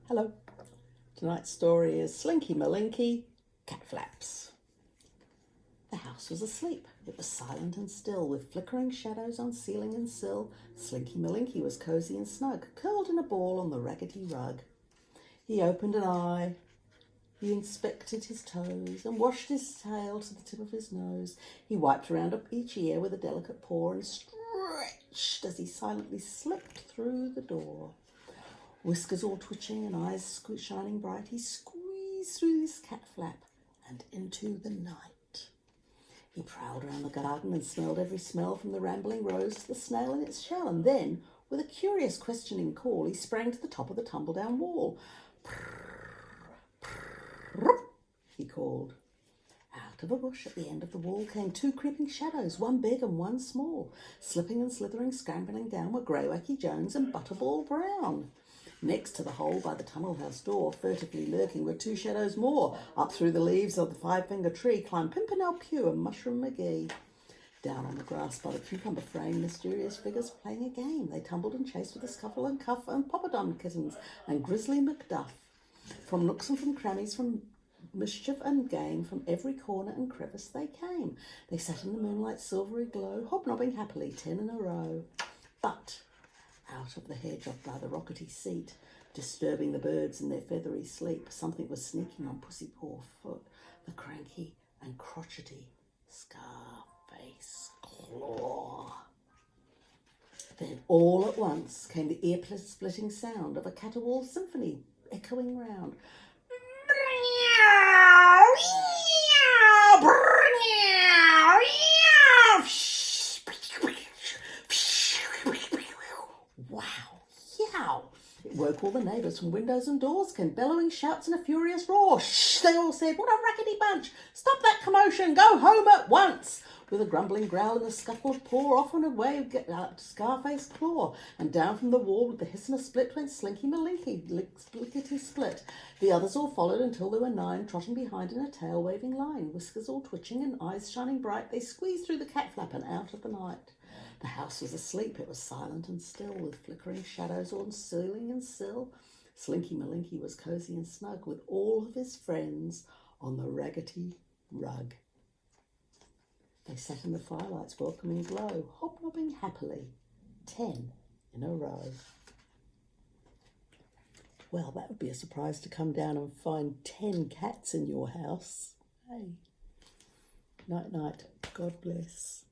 Hello. Tonight's story is Slinky, Malinky, Catflaps. The house was asleep. It was silent and still, with flickering shadows on ceiling and sill. Slinky Malinky was cosy and snug, curled in a ball on the raggedy rug. He opened an eye. He inspected his toes and washed his tail to the tip of his nose. He wiped around up each ear with a delicate paw and stretched as he silently slipped through the door. Whiskers all twitching and eyes shining bright, he squeezed through his cat flap and into the night. He prowled around the garden and smelled every smell, from the rambling rose to the snail in its shell, and then, with a curious questioning call, he sprang to the top of the tumble-down wall. He called. Out of a bush at the end of the wall came two creeping shadows, one big and one small. Slipping and slithering, scrambling down, were Grey Wacky Jones and Butterball Brown. Next to the hole by the tunnel house door, furtively lurking, were two shadows more. Up through the leaves of the five-finger tree climbed Pimpernel Pew and Mushroom McGee. Down on the grass by the cucumber frame, mysterious figures playing a game. They tumbled and chased with a scuffle and cuff and poppadom kittens and Grizzly Macduff. From nooks and from crannies, from mischief and game, from every corner and crevice they came. They sat in the moonlight's silvery glow, hobnobbing happily, 10 in a row. But out of the hedge off by the rockety seat, disturbing the birds in their feathery sleep, something was sneaking on Pussy Paw Foot, the cranky and crotchety Scarface Claw. Then all at once came the ear-splitting sound of a caterwaul symphony echoing round. Wow, yow! It woke all the neighbours. From windows and doors came bellowing shouts and a furious roar. Shh, they all said, what a rackety bunch! Stop that commotion! Go home at once! With a grumbling growl and a scuffle of paw, off and away Scarface Claw, and down from the wall with the hiss and a split went Slinky Malinky, lickety split. The others all followed until there were 9, trotting behind in a tail-waving line, whiskers all twitching and eyes shining bright. They squeezed through the cat flap and out of the night. The house was asleep. It was silent and still, with flickering shadows on ceiling and sill. Slinky Malinky was cosy and snug, with all of his friends on the raggedy rug. They sat in the firelight's welcoming glow, hobnobbing happily, 10 in a row. Well, that would be a surprise to come down and find 10 cats in your house. Hey. Night, night. God bless.